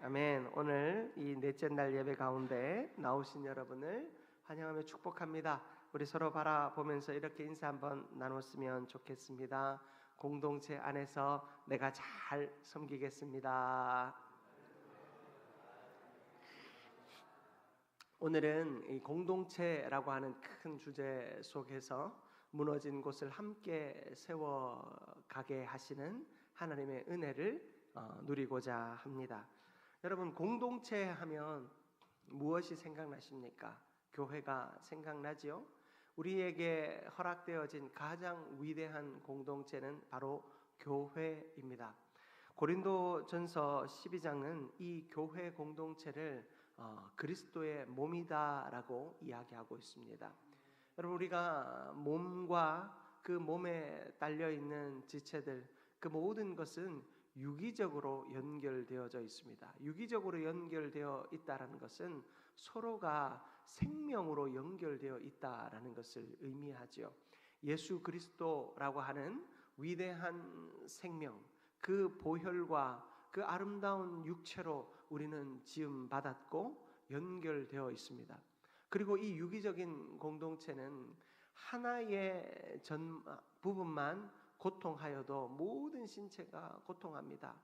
아멘. 오늘 이 넷째 날 예배 가운데 나오신 여러분을 환영하며 축복합니다. 우리 서로 바라보면서 이렇게 인사 한번 나눴으면 좋겠습니다. 공동체 안에서 내가 잘 섬기겠습니다. 오늘은 이 공동체라고 하는 큰 주제 속에서 무너진 곳을 함께 세워가게 하시는 하나님의 은혜를 누리고자 합니다. 여러분, 공동체 하면 무엇이 생각나십니까? 교회가 생각나지요? 우리에게 허락되어진 가장 위대한 공동체는 바로 교회입니다. 고린도전서 12장은 이 교회 공동체를 그리스도의 몸이다라고 이야기하고 있습니다. 여러분, 우리가 몸과 그 몸에 딸려 있는 지체들, 그 모든 것은 유기적으로 연결되어져 있습니다. 유기적으로 연결되어 있다라는 것은 서로가 생명으로 연결되어 있다라는 것을 의미하죠. 예수 그리스도라고 하는 위대한 생명, 그 보혈과 그 아름다운 육체로 우리는 지음 받았고 연결되어 있습니다. 그리고 이 유기적인 공동체는 하나의 부분만 고통하여도 모든 신체가 고통합니다.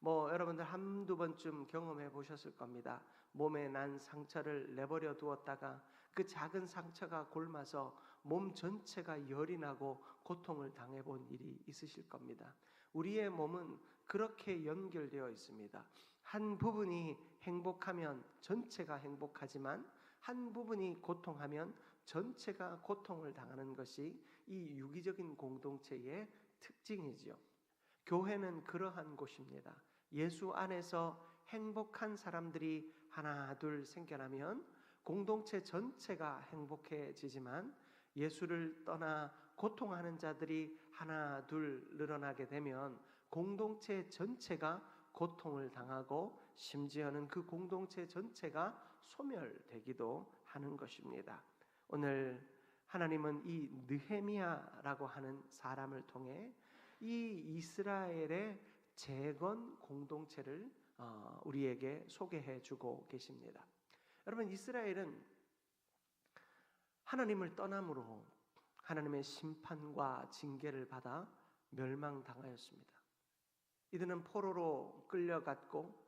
여러분들 한두 번쯤 경험해 보셨을 겁니다. 몸에 난 상처를 내버려 두었다가 그 작은 상처가 곪아서 몸 전체가 열이 나고 고통을 당해 본 일이 있으실 겁니다. 우리의 몸은 그렇게 연결되어 있습니다. 한 부분이 행복하면 전체가 행복하지만 한 부분이 고통하면 전체가 고통을 당하는 것이 이 유기적인 공동체의 특징이지요. 교회는 그러한 곳입니다. 예수 안에서 행복한 사람들이 하나 둘 생겨나면 공동체 전체가 행복해지지만 예수를 떠나 고통하는 자들이 하나 둘 늘어나게 되면 공동체 전체가 고통을 당하고 심지어는 그 공동체 전체가 소멸되기도 하는 것입니다. 오늘 하나님은 이 느헤미야라고 하는 사람을 통해 이 이스라엘의 재건 공동체를 우리에게 소개해 주고 계십니다. 여러분, 이스라엘은 하나님을 떠남으로 하나님의 심판과 징계를 받아 멸망당하였습니다. 이들은 포로로 끌려갔고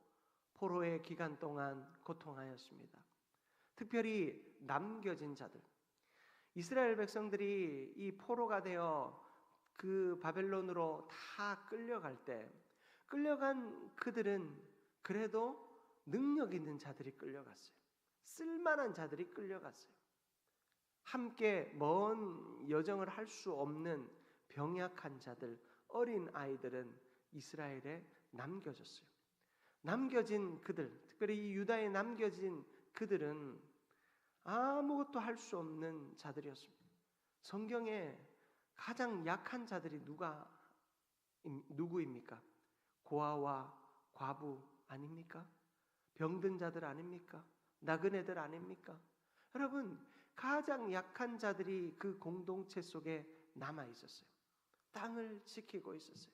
포로의 기간 동안 고통하였습니다. 특별히 남겨진 자들, 이스라엘 백성들이 이 포로가 되어 그 바벨론으로 다 끌려갈 때 끌려간 그들은 그래도 능력 있는 자들이 끌려갔어요. 쓸만한 자들이 끌려갔어요. 함께 먼 여정을 할 수 없는 병약한 자들, 어린 아이들은 이스라엘에 남겨졌어요. 남겨진 그들, 특별히 이 유다에 남겨진 그들은 아무것도 할 수 없는 자들이었습니다. 성경에 가장 약한 자들이 누구입니까? 고아와 과부 아닙니까? 병든 자들 아닙니까? 나그네들 아닙니까? 여러분, 가장 약한 자들이 그 공동체 속에 남아 있었어요. 땅을 지키고 있었어요.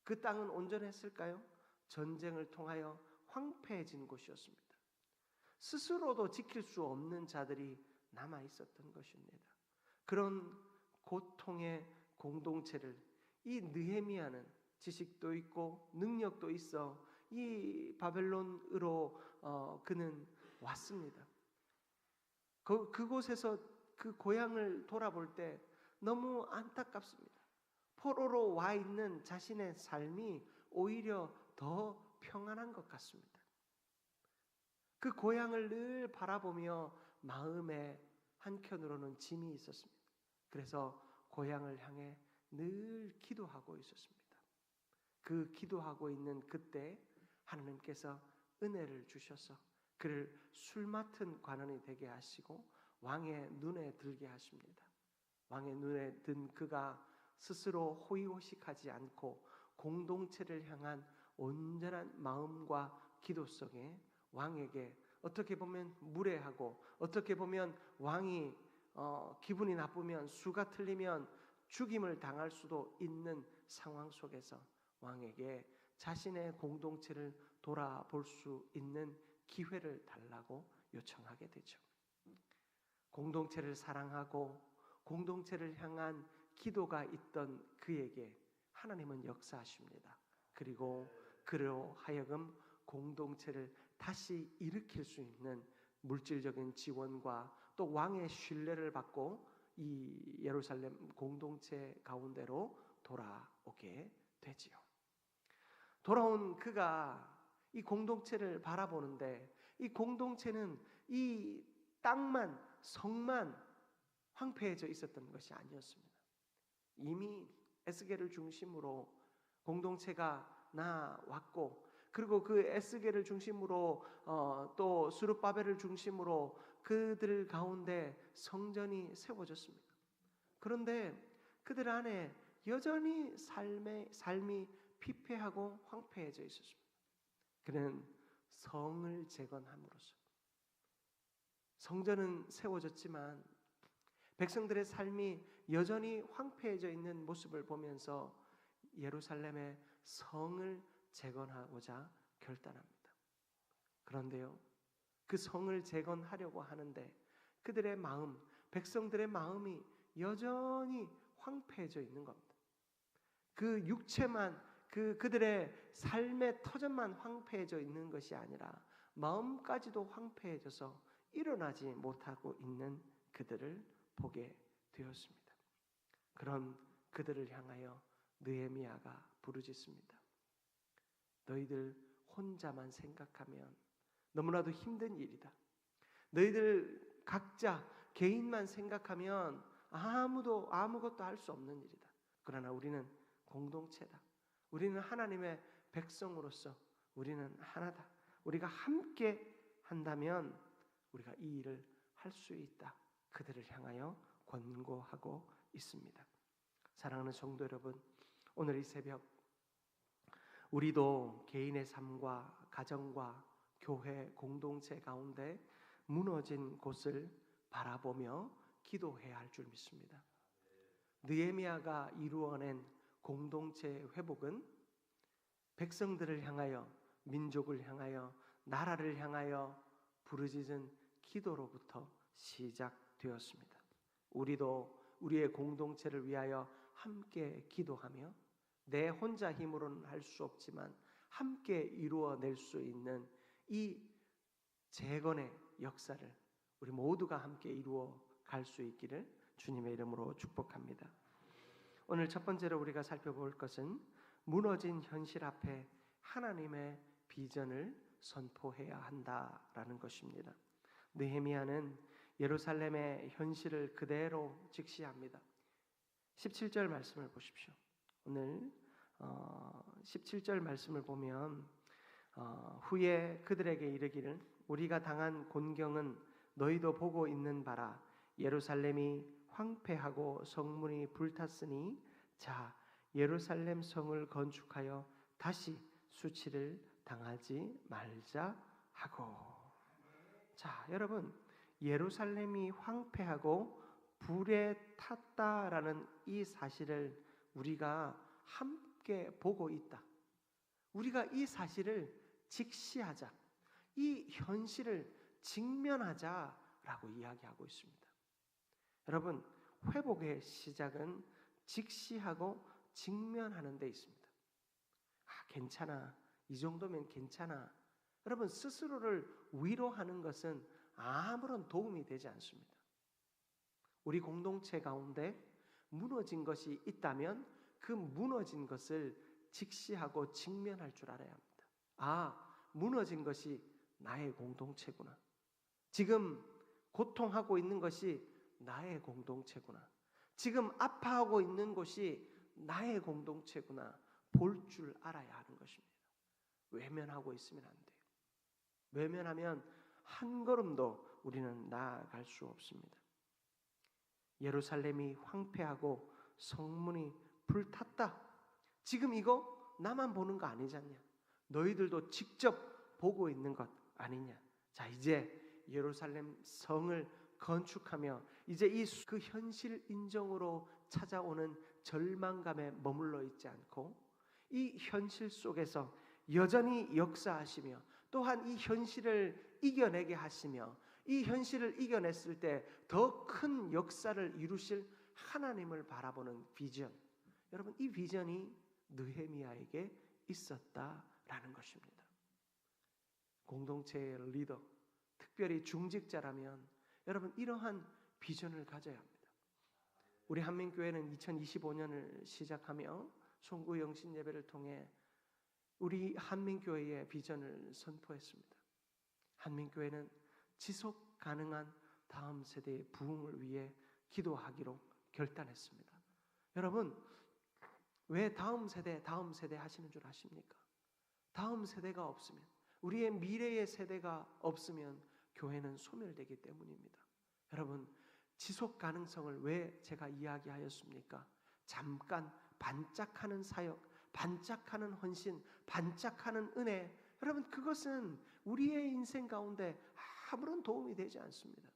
그 땅은 온전했을까요? 전쟁을 통하여 황폐해진 곳이었습니다. 스스로도 지킬 수 없는 자들이 남아 있었던 것입니다. 그런 고통의 공동체를 이 느헤미야는 지식도 있고 능력도 있어 이 바벨론으로 그는 왔습니다. 그곳에서 그 고향을 돌아볼 때 너무 안타깝습니다. 포로로 와 있는 자신의 삶이 오히려 더 평안한 것 같습니다. 그 고향을 늘 바라보며 마음에 한켠으로는 짐이 있었습니다. 그래서 고향을 향해 늘 기도하고 있었습니다. 그 기도하고 있는 그때 하나님께서 은혜를 주셔서 그를 술 맡은 관원이 되게 하시고 왕의 눈에 들게 하십니다. 왕의 눈에 든 그가 스스로 호의호식하지 않고 공동체를 향한 온전한 마음과 기도 속에 왕에게 어떻게 보면 무례하고 어떻게 보면 왕이 기분이 나쁘면 수가 틀리면 죽임을 당할 수도 있는 상황 속에서 왕에게 자신의 공동체를 돌아볼 수 있는 기회를 달라고 요청하게 되죠. 공동체를 사랑하고 공동체를 향한 기도가 있던 그에게 하나님은 역사하십니다. 그리고 그로 하여금 공동체를 다시 일으킬 수 있는 물질적인 지원과 또 왕의 신뢰를 받고 이 예루살렘 공동체 가운데로 돌아오게 되지요. 돌아온 그가 이 공동체를 바라보는데 이 공동체는 이 땅만 성만 황폐해져 있었던 것이 아니었습니다. 이미 에스겔을 중심으로 공동체가 나왔고 그리고 그 에스겔을 중심으로 또 스룹바벨을 중심으로 그들 가운데 성전이 세워졌습니다. 그런데 그들 안에 여전히 삶이 피폐하고 황폐해져 있었습니다. 그는 성을 재건함으로써 성전은 세워졌지만 백성들의 삶이 여전히 황폐해져 있는 모습을 보면서 예루살렘의 성을 재건하고자 결단합니다. 그런데요, 그 성을 재건하려고 하는데 그들의 마음, 백성들의 마음이 여전히 황폐해져 있는 겁니다. 그 육체만, 그들의 삶의 터전만 황폐해져 있는 것이 아니라 마음까지도 황폐해져서 일어나지 못하고 있는 그들을 보게 되었습니다. 그런 그들을 향하여 느헤미야가 부르짖습니다. 너희들 혼자만 생각하면 너무나도 힘든 일이다. 너희들 각자 개인만 생각하면 아무것도 할 수 없는 일이다. 그러나 우리는 공동체다. 우리는 하나님의 백성으로서 우리는 하나다. 우리가 함께 한다면 우리가 이 일을 할 수 있다. 그들을 향하여 권고하고 있습니다. 사랑하는 성도 여러분, 오늘 이 새벽 우리도 개인의 삶과 가정과 교회 공동체 가운데 무너진 곳을 바라보며 기도해야 할 줄 믿습니다. 느헤미야가 이루어낸 공동체의 회복은 백성들을 향하여, 민족을 향하여, 나라를 향하여 부르짖은 기도로부터 시작되었습니다. 우리도 우리의 공동체를 위하여 함께 기도하며 내 혼자 힘으로는 할 수 없지만 함께 이루어낼 수 있는 이 재건의 역사를 우리 모두가 함께 이루어 갈 수 있기를 주님의 이름으로 축복합니다. 오늘 첫 번째로 우리가 살펴볼 것은 무너진 현실 앞에 하나님의 비전을 선포해야 한다라는 것입니다. 느헤미야는 예루살렘의 현실을 그대로 직시합니다. 17절 말씀을 보십시오. 오늘 17절 말씀을 보면 후에 그들에게 이르기를 우리가 당한 곤경은 너희도 보고 있는 바라. 예루살렘이 황폐하고 성문이 불탔으니 자 예루살렘 성을 건축하여 다시 수치를 당하지 말자 하고. 자 여러분, 예루살렘이 황폐하고 불에 탔다라는 이 사실을 우리가 함께 보고 있다. 우리가 이 사실을 직시하자, 이 현실을 직면하자라고 이야기하고 있습니다. 여러분, 회복의 시작은 직시하고 직면하는 데 있습니다. 괜찮아, 이 정도면 괜찮아. 여러분, 스스로를 위로하는 것은 아무런 도움이 되지 않습니다. 우리 공동체 가운데 무너진 것이 있다면 그 무너진 것을 직시하고 직면할 줄 알아야 합니다. 무너진 것이 나의 공동체구나. 지금 고통하고 있는 것이 나의 공동체구나. 지금 아파하고 있는 곳이 나의 공동체구나. 볼 줄 알아야 하는 것입니다. 외면하고 있으면 안 돼요. 외면하면 한 걸음도 우리는 나아갈 수 없습니다. 예루살렘이 황폐하고 성문이 불탔다. 지금 이거 나만 보는 거 아니지 않냐? 너희들도 직접 보고 있는 것 아니냐? 자, 이제 예루살렘 성을 건축하며 이제 그 현실 인정으로 찾아오는 절망감에 머물러 있지 않고 이 현실 속에서 여전히 역사하시며 또한 이 현실을 이겨내게 하시며 이 현실을 이겨냈을 때 더 큰 역사를 이루실 하나님을 바라보는 비전. 여러분, 이 비전이 느헤미야에게 있었다라는 것입니다. 공동체의 리더, 특별히 중직자라면 여러분 이러한 비전을 가져야 합니다. 우리 한민교회는 2025년을 시작하며 송구 영신 예배를 통해 우리 한민교회의 비전을 선포했습니다. 한민교회는 지속 가능한 다음 세대의 부흥을 위해 기도하기로 결단했습니다. 여러분, 왜 다음 세대 하시는 줄 아십니까? 다음 세대가 없으면, 우리의 미래의 세대가 없으면 교회는 소멸되기 때문입니다. 여러분, 지속 가능성을 왜 제가 이야기하였습니까? 잠깐 반짝하는 사역, 반짝하는 헌신, 반짝하는 은혜, 여러분 그것은 우리의 인생 가운데 아무런 도움이 되지 않습니다.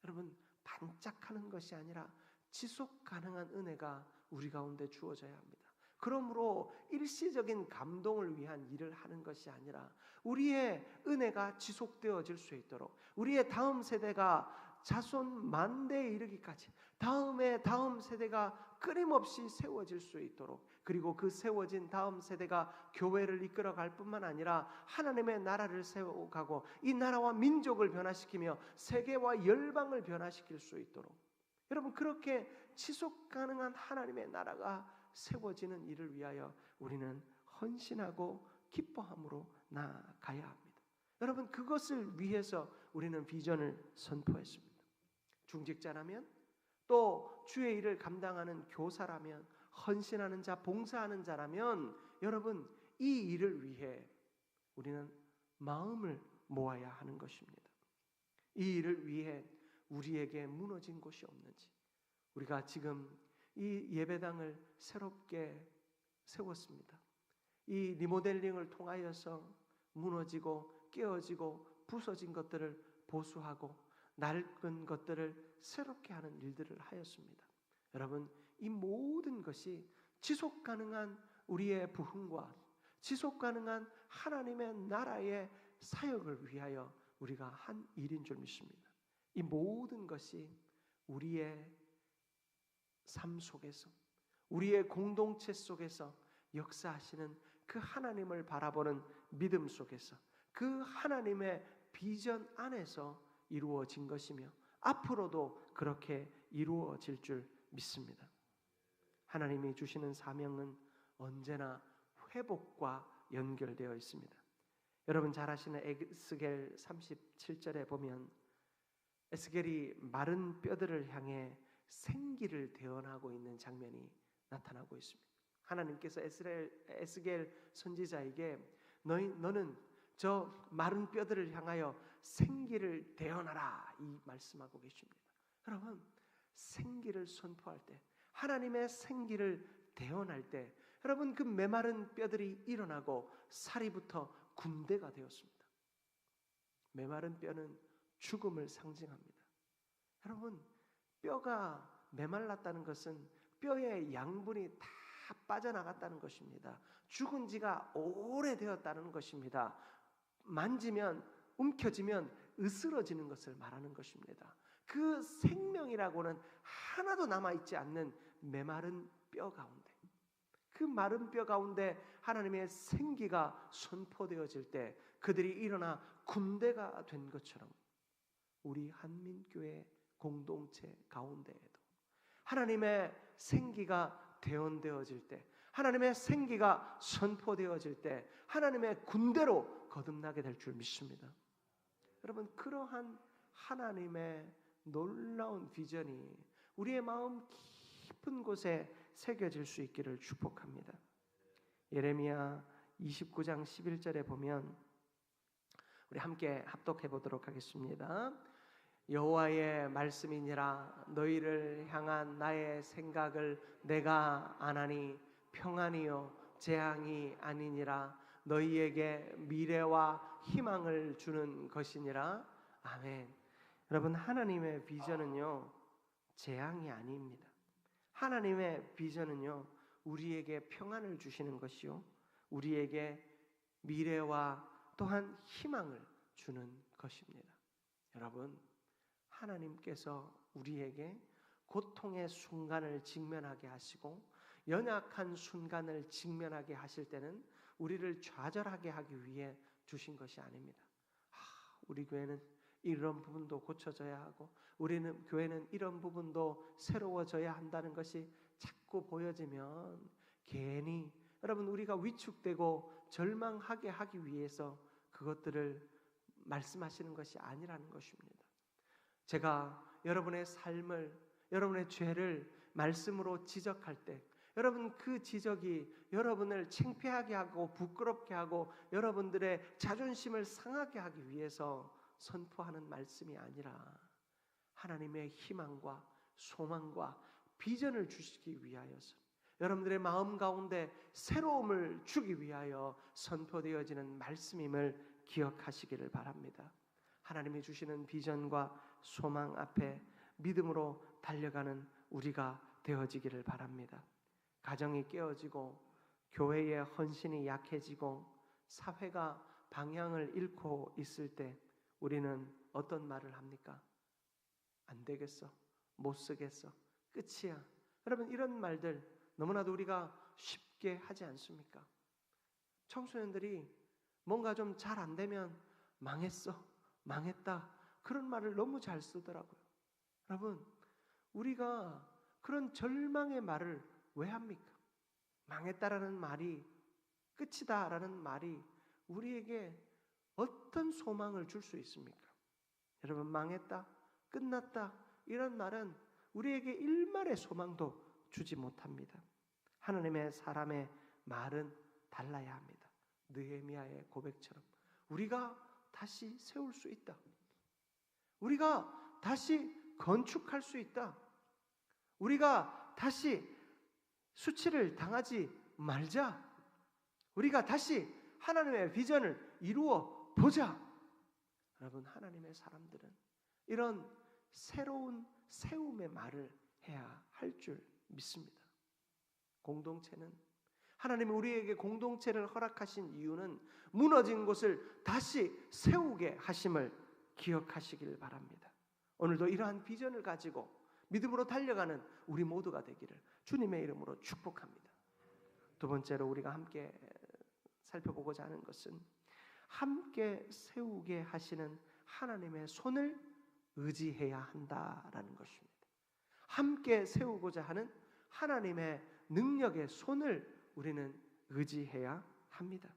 여러분, 반짝하는 것이 아니라 지속 가능한 은혜가 우리 가운데 주어져야 합니다. 그러므로 일시적인 감동을 위한 일을 하는 것이 아니라 우리의 은혜가 지속되어질 수 있도록, 우리의 다음 세대가 자손 만대에 이르기까지 다음 세대가 끊임없이 세워질 수 있도록, 그리고 그 세워진 다음 세대가 교회를 이끌어갈 뿐만 아니라 하나님의 나라를 세워가고 이 나라와 민족을 변화시키며 세계와 열방을 변화시킬 수 있도록, 여러분 그렇게 지속 가능한 하나님의 나라가 세워지는 일을 위하여 우리는 헌신하고 기뻐함으로 나아가야 합니다. 여러분, 그것을 위해서 우리는 비전을 선포했습니다. 중직자라면, 또 주의 일을 감당하는 교사라면, 헌신하는 자, 봉사하는 자라면 여러분 이 일을 위해 우리는 마음을 모아야 하는 것입니다. 이 일을 위해 우리에게 무너진 곳이 없는지, 우리가 지금 이 예배당을 새롭게 세웠습니다. 이 리모델링을 통하여서 무너지고 깨어지고 부서진 것들을 보수하고 낡은 것들을 새롭게 하는 일들을 하였습니다. 여러분, 이 모든 것이 지속 가능한 우리의 부흥과 지속 가능한 하나님의 나라의 사역을 위하여 우리가 한 일인 줄 믿습니다. 이 모든 것이 우리의 삶 속에서, 우리의 공동체 속에서 역사하시는 그 하나님을 바라보는 믿음 속에서, 그 하나님의 비전 안에서 이루어진 것이며 앞으로도 그렇게 이루어질 줄 믿습니다. 하나님이 주시는 사명은 언제나 회복과 연결되어 있습니다. 여러분 잘 아시는 에스겔 37절에 보면 에스겔이 마른 뼈들을 향해 생기를 대언하고 있는 장면이 나타나고 있습니다. 하나님께서 에스겔 선지자에게 너는 저 마른 뼈들을 향하여 생기를 대언하라, 이 말씀하고 계십니다. 여러분, 생기를 선포할 때, 하나님의 생기를 대언할 때 여러분 그 메마른 뼈들이 일어나고 살이 붙어 군대가 되었습니다. 메마른 뼈는 죽음을 상징합니다. 여러분, 뼈가 메말랐다는 것은 뼈의 양분이 다 빠져나갔다는 것입니다. 죽은 지가 오래되었다는 것입니다. 만지면, 움켜쥐면 으스러지는 것을 말하는 것입니다. 그 생명이라고는 하나도 남아있지 않는 메마른 뼈 가운데, 그 마른 뼈 가운데 하나님의 생기가 선포되어질 때 그들이 일어나 군대가 된 것처럼 우리 한민교회 공동체 가운데에도 하나님의 생기가 대언되어질 때, 하나님의 생기가 선포되어질 때 하나님의 군대로 거듭나게 될 줄 믿습니다. 여러분, 그러한 하나님의 놀라운 비전이 우리의 마음 깊은 곳에 새겨질 수 있기를 축복합니다. 예레미야 29장 11절에 보면 우리 함께 합독해 보도록 하겠습니다. 여호와의 말씀이니라, 너희를 향한 나의 생각을 내가 아나니 평안이요 재앙이 아니니라, 너희에게 미래와 희망을 주는 것이니라. 아멘. 여러분, 하나님의 비전은요 재앙이 아닙니다. 하나님의 비전은요 우리에게 평안을 주시는 것이요 우리에게 미래와 또한 희망을 주는 것입니다. 여러분, 하나님께서 우리에게 고통의 순간을 직면하게 하시고 연약한 순간을 직면하게 하실 때는 우리를 좌절하게 하기 위해 주신 것이 아닙니다. 우리 교회는 이런 부분도 고쳐져야 하고 우리는 교회는 이런 부분도 새로워져야 한다는 것이 자꾸 보여지면 괜히 여러분 우리가 위축되고 절망하게 하기 위해서 그것들을 말씀하시는 것이 아니라는 것입니다. 제가 여러분의 삶을, 여러분의 죄를 말씀으로 지적할 때 여러분 그 지적이 여러분을 창피하게 하고 부끄럽게 하고 여러분들의 자존심을 상하게 하기 위해서 선포하는 말씀이 아니라 하나님의 희망과 소망과 비전을 주시기 위하여서 여러분들의 마음 가운데 새로움을 주기 위하여 선포되어지는 말씀임을 기억하시기를 바랍니다. 하나님이 주시는 비전과 소망 앞에 믿음으로 달려가는 우리가 되어지기를 바랍니다. 가정이 깨어지고 교회의 헌신이 약해지고 사회가 방향을 잃고 있을 때 우리는 어떤 말을 합니까? 안 되겠어, 못 쓰겠어, 끝이야. 여러분 이런 말들 너무나도 우리가 쉽게 하지 않습니까? 청소년들이 뭔가 좀 잘 안 되면 망했어, 망했다 그런 말을 너무 잘 쓰더라고요. 여러분 우리가 그런 절망의 말을 왜 합니까? 망했다라는 말이, 끝이다라는 말이 우리에게 어떤 소망을 줄 수 있습니까? 여러분 망했다, 끝났다 이런 말은 우리에게 일말의 소망도 주지 못합니다. 하나님의 사람의 말은 달라야 합니다. 느헤미야의 고백처럼 우리가 다시 세울 수 있다. 우리가 다시 건축할 수 있다. 우리가 다시 수치를 당하지 말자. 우리가 다시 하나님의 비전을 이루어 보자. 여러분 하나님의 사람들은 이런 새로운 세움의 말을 해야 할 줄 믿습니다. 공동체는 하나님이 우리에게 공동체를 허락하신 이유는 무너진 곳을 다시 세우게 하심을 기억하시길 바랍니다. 오늘도 이러한 비전을 가지고 믿음으로 달려가는 우리 모두가 되기를 주님의 이름으로 축복합니다. 두 번째로 우리가 함께 살펴보고자 하는 것은 함께 세우게 하시는 하나님의 손을 의지해야 한다라는 것입니다. 함께 세우고자 하는 하나님의 능력의 손을 우리는 의지해야 합니다.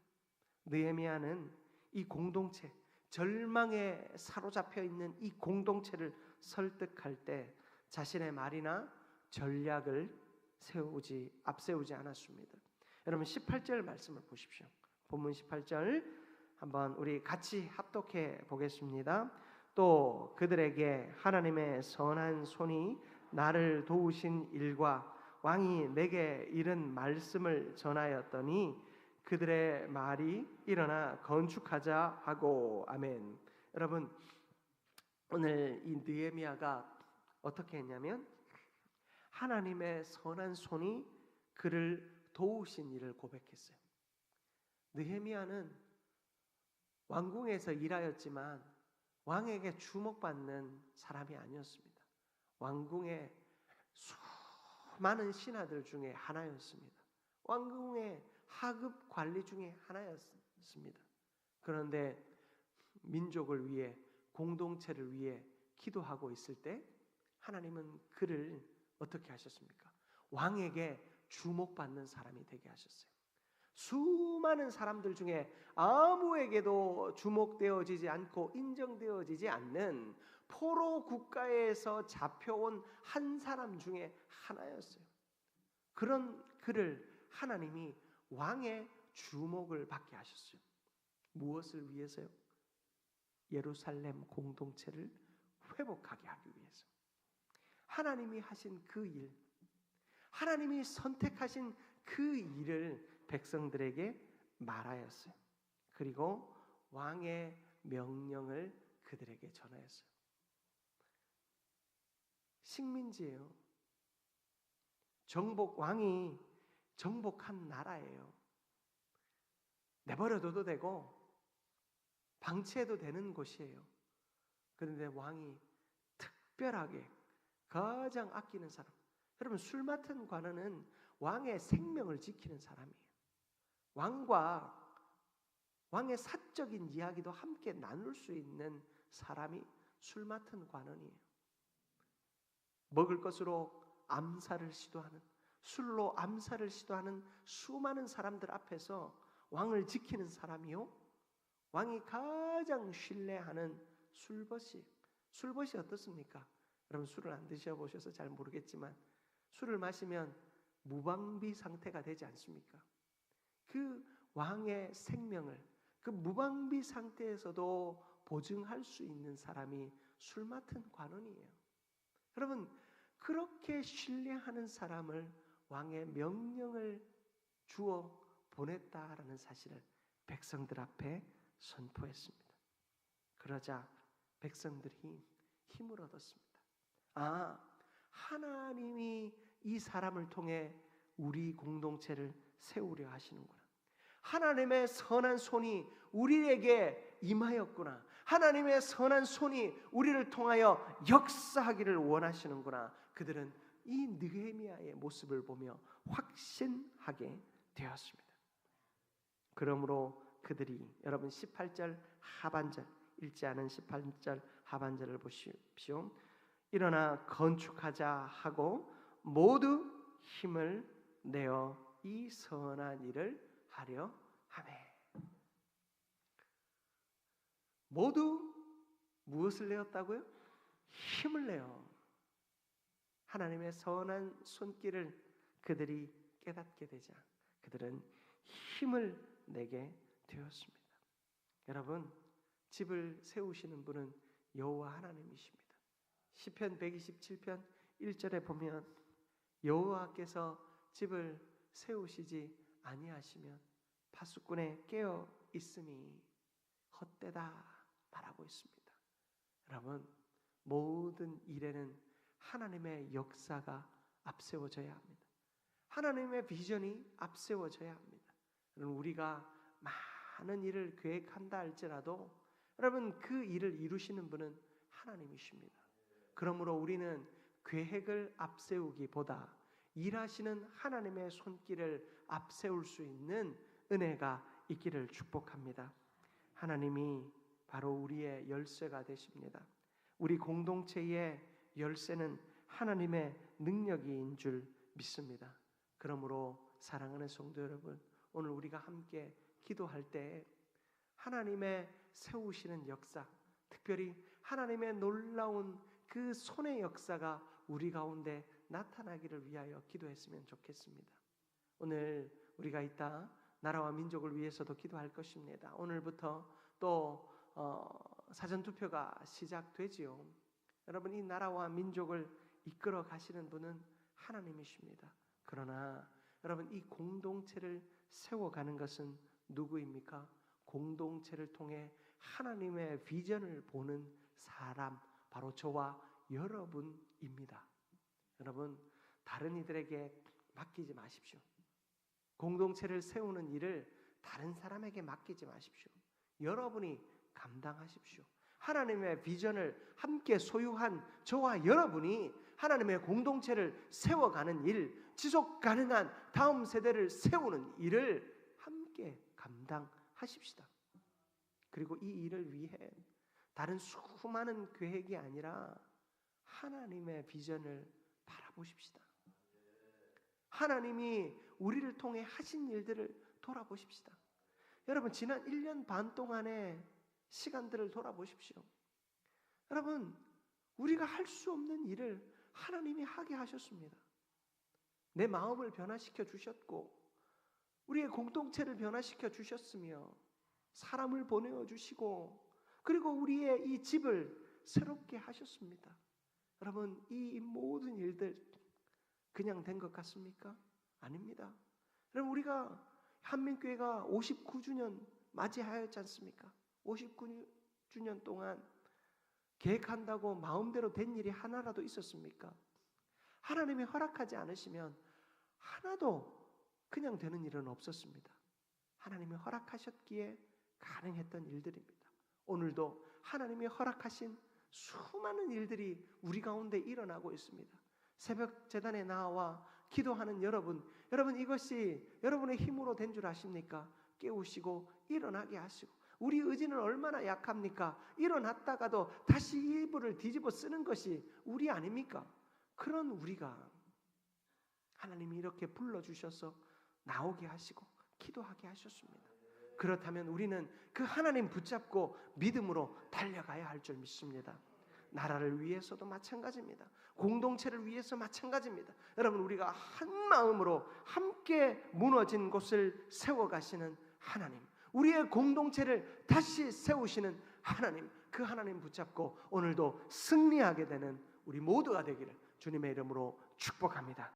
느헤미야는 이 공동체, 절망에 사로잡혀 있는 이 공동체를 설득할 때 자신의 말이나 전략을 앞세우지 않았습니다. 여러분 18절 말씀을 보십시오. 본문 18절 한번 우리 같이 합독해 보겠습니다. 또 그들에게 하나님의 선한 손이 나를 도우신 일과 왕이 내게 이른 말씀을 전하였더니 그들의 말이 일어나 건축하자 하고 아멘. 여러분 오늘 이 느헤미야가 어떻게 했냐면 하나님의 선한 손이 그를 도우신 일을 고백했어요. 느헤미야는 왕궁에서 일하였지만 왕에게 주목받는 사람이 아니었습니다. 왕궁의 수많은 신하들 중에 하나였습니다. 왕궁의 하급 관리 중에 하나였습니다. 그런데 민족을 위해, 공동체를 위해 기도하고 있을 때 하나님은 그를 어떻게 하셨습니까? 왕에게 주목받는 사람이 되게 하셨어요. 수많은 사람들 중에 아무에게도 주목되어지지 않고 인정되어지지 않는 포로 국가에서 잡혀온 한 사람 중에 하나였어요. 그런 그를 하나님이 왕의 주목을 받게 하셨어요. 무엇을 위해서요? 예루살렘 공동체를 회복하게 하기 위해서. 하나님이 하신 그 일, 하나님이 선택하신 그 일을 백성들에게 말하였어요. 그리고 왕의 명령을 그들에게 전하였어요. 식민지예요. 왕이 정복한 나라예요. 내버려둬도 되고 방치해도 되는 곳이에요. 그런데 왕이 특별하게 가장 아끼는 사람, 여러분 술 맡은 관원은 왕의 생명을 지키는 사람이에요. 왕과 왕의 사적인 이야기도 함께 나눌 수 있는 사람이 술 맡은 관원이에요. 먹을 것으로 암살을 시도하는, 술로 암살을 시도하는 수많은 사람들 앞에서 왕을 지키는 사람이요, 왕이 가장 신뢰하는 술벗이. 술벗이 어떻습니까? 여러분 술을 안 드셔보셔서 잘 모르겠지만 술을 마시면 무방비 상태가 되지 않습니까? 그 왕의 생명을 그 무방비 상태에서도 보증할 수 있는 사람이 술 맡은 관원이에요. 여러분 그렇게 신뢰하는 사람을 왕의 명령을 주어 보냈다라는 사실을 백성들 앞에 선포했습니다. 그러자 백성들이 힘을 얻었습니다. 아, 하나님이 이 사람을 통해 우리 공동체를 세우려 하시는구나. 하나님의 선한 손이 우리에게 임하였구나. 하나님의 선한 손이 우리를 통하여 역사하기를 원하시는구나. 그들은 이 느헤미야의 모습을 보며 확신하게 되었습니다. 그러므로 그들이, 여러분 18절 하반절, 읽지 않은 18절 하반절을 보십시오. 일어나 건축하자 하고 모두 힘을 내어 이 선한 일을 하려 하매. 모두 무엇을 내었다고요? 힘을 내어. 하나님의 선한 손길을 그들이 깨닫게 되자 그들은 힘을 내게 되었습니다. 여러분, 집을 세우시는 분은 여호와 하나님이십니다. 시편 127편 1절에 보면 여호와께서 집을 세우시지 아니하시면 파수꾼에 깨어 있음이 헛되다 말하고 있습니다. 여러분, 모든 일에는 하나님의 역사가 앞세워져야 합니다. 하나님의 비전이 앞세워져야 합니다. 우리가 많은 일을 계획한다 할지라도 여러분 그 일을 이루시는 분은 하나님이십니다. 그러므로 우리는 계획을 앞세우기보다 일하시는 하나님의 손길을 앞세울 수 있는 은혜가 있기를 축복합니다. 하나님이 바로 우리의 열쇠가 되십니다. 우리 공동체의 열쇠는 하나님의 능력인 줄 믿습니다. 그러므로 사랑하는 성도 여러분, 오늘 우리가 함께 기도할 때 하나님의 세우시는 역사, 특별히 하나님의 놀라운 그 손의 역사가 우리 가운데 나타나기를 위하여 기도했으면 좋겠습니다. 오늘 우리가 이따 나라와 민족을 위해서도 기도할 것입니다. 오늘부터 또 사전투표가 시작되지요. 여러분, 이 나라와 민족을 이끌어 가시는 분은 하나님이십니다. 그러나 여러분, 이 공동체를 세워가는 것은 누구입니까? 공동체를 통해 하나님의 비전을 보는 사람, 바로 저와 여러분입니다. 여러분, 다른 이들에게 맡기지 마십시오. 공동체를 세우는 일을 다른 사람에게 맡기지 마십시오. 여러분이 감당하십시오. 하나님의 비전을 함께 소유한 저와 여러분이 하나님의 공동체를 세워가는 일, 지속 가능한 다음 세대를 세우는 일을 함께 감당하십시다. 그리고 이 일을 위해 다른 수많은 계획이 아니라 하나님의 비전을 바라보십시다. 하나님이 우리를 통해 하신 일들을 돌아보십시다. 여러분, 지난 1년 반 동안의 시간들을 돌아보십시오. 여러분, 우리가 할 수 없는 일을 하나님이 하게 하셨습니다. 내 마음을 변화시켜 주셨고 우리의 공동체를 변화시켜 주셨으며 사람을 보내어 주시고 그리고 우리의 이 집을 새롭게 하셨습니다. 여러분, 이 모든 일들 그냥 된 것 같습니까? 아닙니다. 여러분, 우리가 한민교회가 59주년 맞이하였지 않습니까? 59주년 동안 계획한다고 마음대로 된 일이 하나라도 있었습니까? 하나님이 허락하지 않으시면 하나도 그냥 되는 일은 없었습니다. 하나님이 허락하셨기에 가능했던 일들입니다. 오늘도 하나님이 허락하신 수많은 일들이 우리 가운데 일어나고 있습니다. 새벽 제단에 나와 기도하는 여러분 이것이 여러분의 힘으로 된 줄 아십니까? 깨우시고 일어나게 하시고, 우리 의지는 얼마나 약합니까? 일어났다가도 다시 이불을 뒤집어 쓰는 것이 우리 아닙니까? 그런 우리가 하나님이 이렇게 불러주셔서 나오게 하시고 기도하게 하셨습니다. 그렇다면 우리는 그 하나님 붙잡고 믿음으로 달려가야 할 줄 믿습니다. 나라를 위해서도 마찬가지입니다. 공동체를 위해서 마찬가지입니다. 여러분, 우리가 한 마음으로 함께 무너진 곳을 세워가시는 하나님, 우리의 공동체를 다시 세우시는 하나님, 그 하나님 붙잡고 오늘도 승리하게 되는 우리 모두가 되기를 주님의 이름으로 축복합니다.